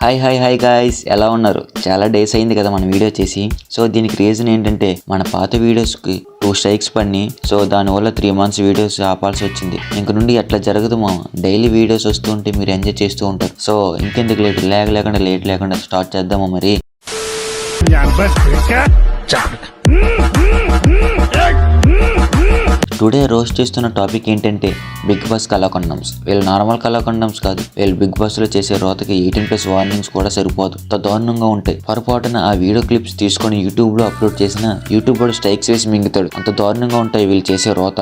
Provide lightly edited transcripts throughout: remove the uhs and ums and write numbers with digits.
Hi hi hi guys, ఎలా ఉన్నారు? చాలా డేస్ అయింది కదా మన వీడియో చేసి. సో దీనికి రీజన్ ఏంటంటే మన పాత వీడియోస్కి 2 స్ట్రైక్స్ పడినాయి. సో దానివల్ల 3 months వీడియోస్ ఆపాల్సి వచ్చింది. ఇంక నుండి అట్లా జరగదు మామ. డైలీ వీడియోస్ వస్తూ ఉంటే మీరు ఎంజాయ్ చేస్తూ ఉంటారు. సో ఇంకెందుకు లేట్ లేకుండా స్టార్ట్ చేద్దామా మరి. టుడే రోస్ట్ చేస్తున్న టాపిక్ ఏంటంటే బిగ్ బాస్ కళాఖండమ్స్. వీళ్ళు నార్మల్ కళాఖండమ్స్ కాదు, వీళ్ళు బిగ్ బాస్ లో చేసే రోతకి 18+ వార్నింగ్స్ కూడా సరిపోదు, అంత దారుణంగా ఉంటాయి. పొరపాటున ఆ వీడియో క్లిప్స్ తీసుకొని యూట్యూబ్ లో అప్లోడ్ చేసిన యూట్యూబ్ కూడా స్ట్రైక్స్ వేసి మింగుతాడు. అంత దారుణంగా ఉంటాయి వీళ్ళు చేసే రోత.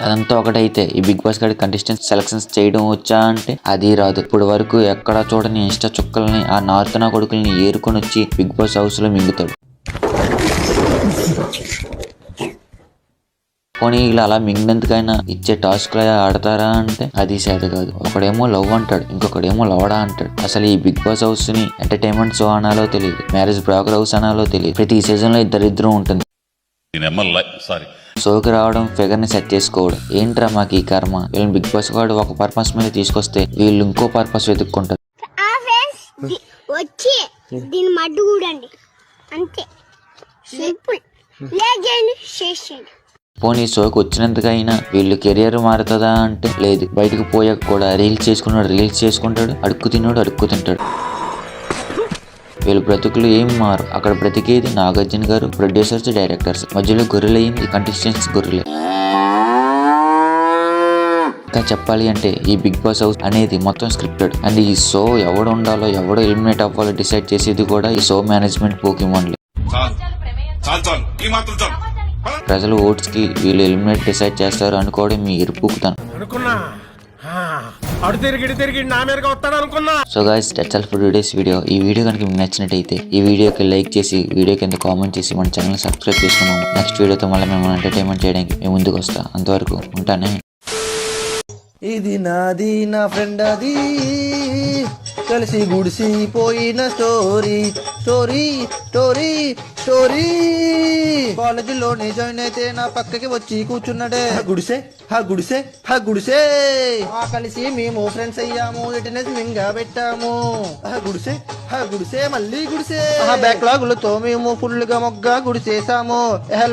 అదంతా ఒకటైతే ఈ బిగ్ బాస్ గారి కంటెస్టెంట్స్ సెలక్షన్స్ చేయడం వచ్చా అంటే అది రాదు. ఇప్పుడు వరకు ఎక్కడా చూడని ఇన్స్టా చుక్కల్ని ఆ నార్తనా కొడుకుల్ని ఏరుకొని వచ్చి బిగ్ బాస్ హౌస్ లో మింగుతాడు. పోనీ ఇలా అలా మింగినందుకైనా ఇచ్చే టాస్క్ ఆడతారా అంటే అది సేద కాదు. ఒకడేమో లవ్ అంటాడు, ఇంకొకడేమో లవడా అంటాడు. అసలు ఈ బిగ్ బాస్ హౌస్ ని ఎంటర్టైన్మెంట్ షో అనాలో తెలియదు, మ్యారేజ్ బ్రోకర్ హౌస్ అనాలో తెలియదు. ప్రతి సీజన్ లో ఇద్దరు ఉంటుంది. షోకి రావడం, ఫిగర్ ని సెట్ చేసుకోవడం, ఏంట్రా మాకు ఈ కర్మ. వీళ్ళని బిగ్ బాస్ వాడు ఒక పర్పస్ మీద తీసుకొస్తే వీళ్ళు ఇంకో పర్పస్ వెతుక్కుంటారు. పోనీ షోకి వచ్చినందుకైనా వీళ్ళు కెరియర్ మారుతుందా అంటే లేదు. బయటకు పోయాక కూడా రీల్స్ చేసుకుంటాడు, అడుక్కు తింటాడు. వీళ్ళు బ్రతుకులు ఏం మారు. అక్కడ బ్రతికేది నాగార్జున గారు, ప్రొడ్యూసర్స్, డైరెక్టర్స్. మధ్యలో గొర్రెలయ్యింది కంటెస్టెంట్స్ గొర్రెలే. ఇంకా చెప్పాలి అంటే ఈ బిగ్ బాస్ హౌస్ అనేది మొత్తం స్క్రిప్టెడ్. అండ్ ఈ షో ఎవడు ఉండాలో ఎవడో ఎలిమినేట్ అవ్వాలో డిసైడ్ చేసేది కూడా ఈ షో మేనేజ్మెంట్ పోకీమాన్లే. ప్రజలు ఓట్స్ కి వీళ్ళు ఎలిమినేట్ డిసైడ్ చేస్తారు అనుకోవడం మీ ఇరుపుకుతాను. So guys, that's all for today's video. ఈ వీడియో కనుక మీకు నచ్చినట్టయితే ఈ వీడియోకి లైక్ చేసి, వీడియో కింద కామెంట్ చేసి మన ఛానల్ సబ్స్క్రైబ్ చేసుకున్నాము. నెక్స్ట్ వీడియోతో మళ్ళీ మిమ్మల్ని ఎంటర్టైన్మెంట్ చేయడానికి మేము ముందుకు వస్తాం. అంతవరకు ఉంటానే. ఇది నాది నా ఫ్రెండ్ అది కలిసి గుడిసిపోయిన స్టోరీ. కాలేజీలోనే జాయిన్ అయితే నా పక్కకి వచ్చి కూర్చున్నాడే. గుడిసే కలిసి మేము ఫ్రెండ్స్ అయ్యాము, అటెండెన్స్ మింగా పెట్టాము. గుడిసే మళ్ళీ గుడిసే. బ్యాక్లాగులతో మేము ఫుల్ గా మొగ్గా గుడిసేసాము.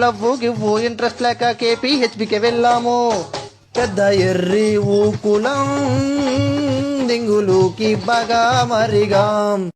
లవ్ గివ్ ఇంట్రెస్ట్ లేక KPHBకి వెళ్ళాము. పెద్ద ఎర్రి ఊకులం దింగులుకి బాగా మరిగాం.